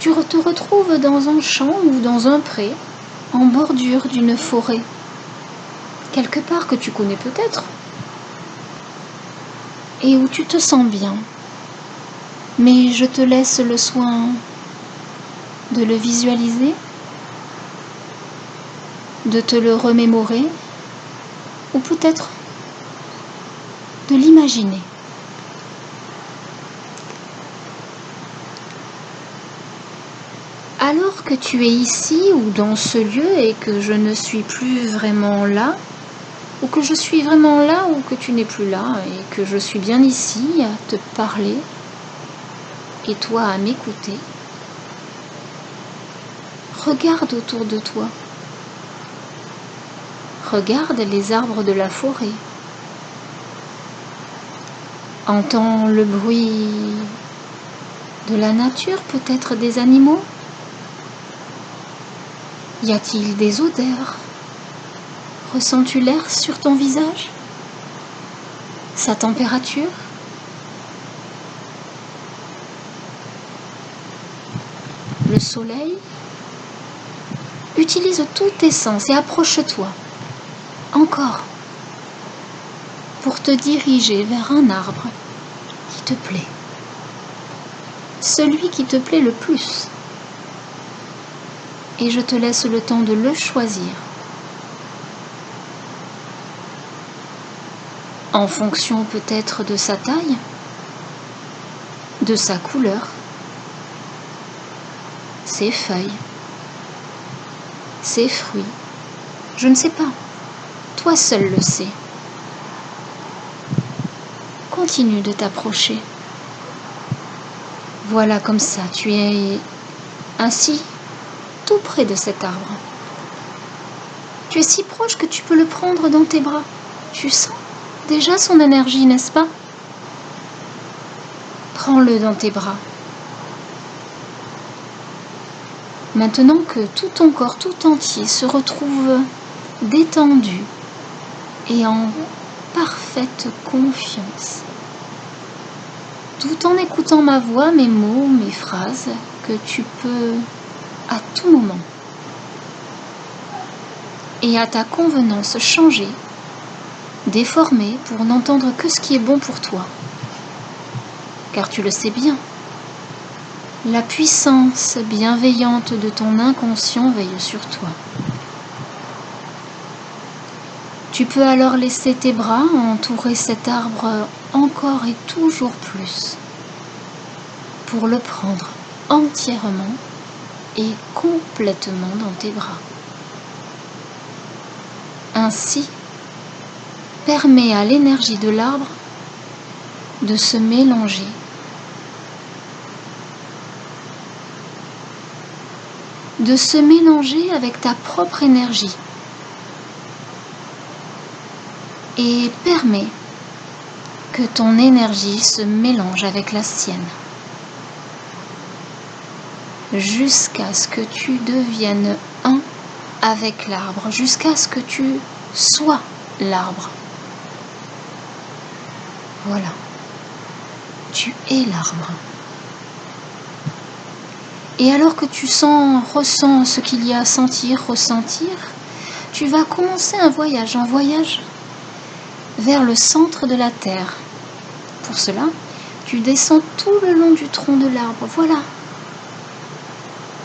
Tu te retrouves dans un champ ou dans un pré, en bordure d'une forêt, quelque part que tu connais peut-être, et où tu te sens bien. Mais je te laisse le soin de le visualiser, de te le remémorer, ou peut-être de l'imaginer. Alors que tu es ici ou dans ce lieu et que je ne suis plus vraiment là, ou que je suis vraiment là ou que tu n'es plus là et que je suis bien ici à te parler et toi à m'écouter, regarde autour de toi. Regarde les arbres de la forêt. Entends le bruit de la nature, peut-être des animaux. Y a-t-il des odeurs? Ressens-tu l'air sur ton visage? Sa température? Le soleil? Utilise tous tes sens et approche-toi, encore, pour te diriger vers un arbre qui te plaît. Celui qui te plaît le plus. Et je te laisse le temps de le choisir. En fonction peut-être de sa taille, de sa couleur, ses feuilles, ses fruits. Je ne sais pas. Toi seul le sais. Continue de t'approcher. Voilà, comme ça, tu es ainsi, tout près de cet arbre. Tu es si proche que tu peux le prendre dans tes bras. Tu sens déjà son énergie, n'est-ce pas? Prends-le dans tes bras. Maintenant que tout ton corps tout entier se retrouve détendu et en parfaite confiance, tout en écoutant ma voix, mes mots, mes phrases, que tu peux à tout moment et à ta convenance changer, déformer pour n'entendre que ce qui est bon pour toi. Car tu le sais bien, la puissance bienveillante de ton inconscient veille sur toi. Tu peux alors laisser tes bras entourer cet arbre encore et toujours plus, pour le prendre entièrement et complètement dans tes bras. Ainsi, permets à l'énergie de l'arbre de se mélanger avec ta propre énergie et permets que ton énergie se mélange avec la sienne jusqu'à ce que tu deviennes un avec l'arbre, jusqu'à ce que tu sois l'arbre. Voilà, tu es l'arbre. Et alors que tu ressens ce qu'il y a à sentir, ressentir, tu vas commencer un voyage vers le centre de la terre. Pour cela, tu descends tout le long du tronc de l'arbre, voilà,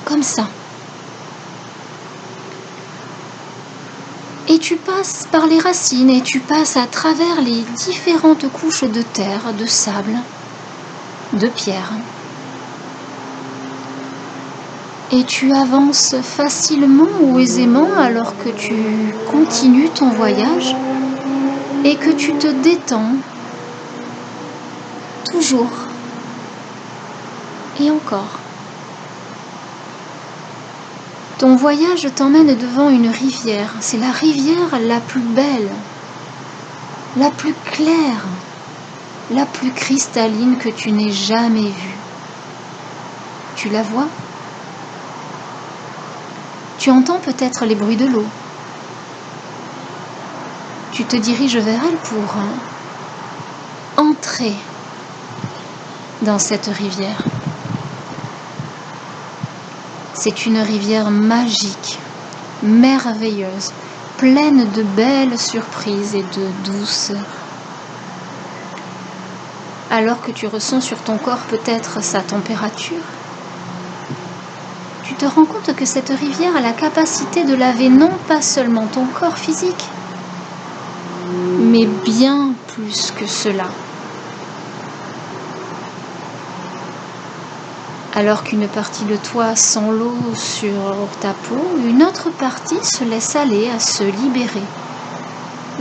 comme ça. Et tu passes par les racines et tu passes à travers les différentes couches de terre, de sable, de pierre. Et tu avances facilement ou aisément alors que tu continues ton voyage et que tu te détends toujours et encore. Ton voyage t'emmène devant une rivière. C'est la rivière la plus belle, la plus claire, la plus cristalline que tu n'aies jamais vue. Tu la vois? Tu entends peut-être les bruits de l'eau. Tu te diriges vers elle pour entrer dans cette rivière. C'est une rivière magique, merveilleuse, pleine de belles surprises et de douceur. Alors que tu ressens sur ton corps peut-être sa température, tu te rends compte que cette rivière a la capacité de laver non pas seulement ton corps physique, mais bien plus que cela. Alors qu'une partie de toi sent l'eau sur ta peau, une autre partie se laisse aller à se libérer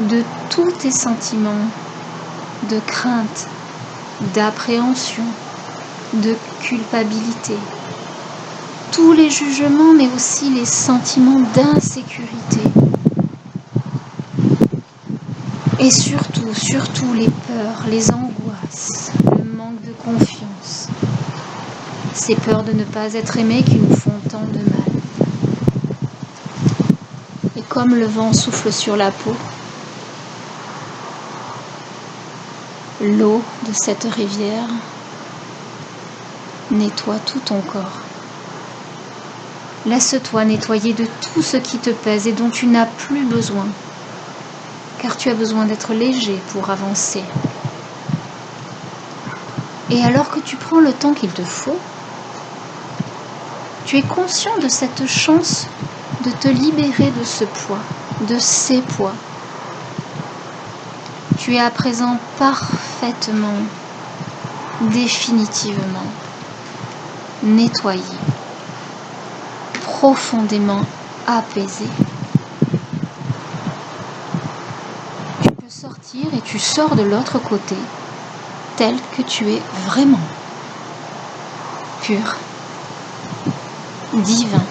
de tous tes sentiments de crainte, d'appréhension, de culpabilité, tous les jugements mais aussi les sentiments d'insécurité et surtout les peurs, les angoisses, le manque de confiance. Ces peurs de ne pas être aimé qui nous font tant de mal. Et comme le vent souffle sur la peau, l'eau de cette rivière nettoie tout ton corps. Laisse-toi nettoyer de tout ce qui te pèse et dont tu n'as plus besoin, car tu as besoin d'être léger pour avancer. Et alors que tu prends le temps qu'il te faut, tu es conscient de cette chance de te libérer de ce poids, de ces poids. Tu es à présent parfaitement, définitivement nettoyé, profondément apaisé. Tu peux sortir et tu sors de l'autre côté tel que tu es vraiment. Pur, divin,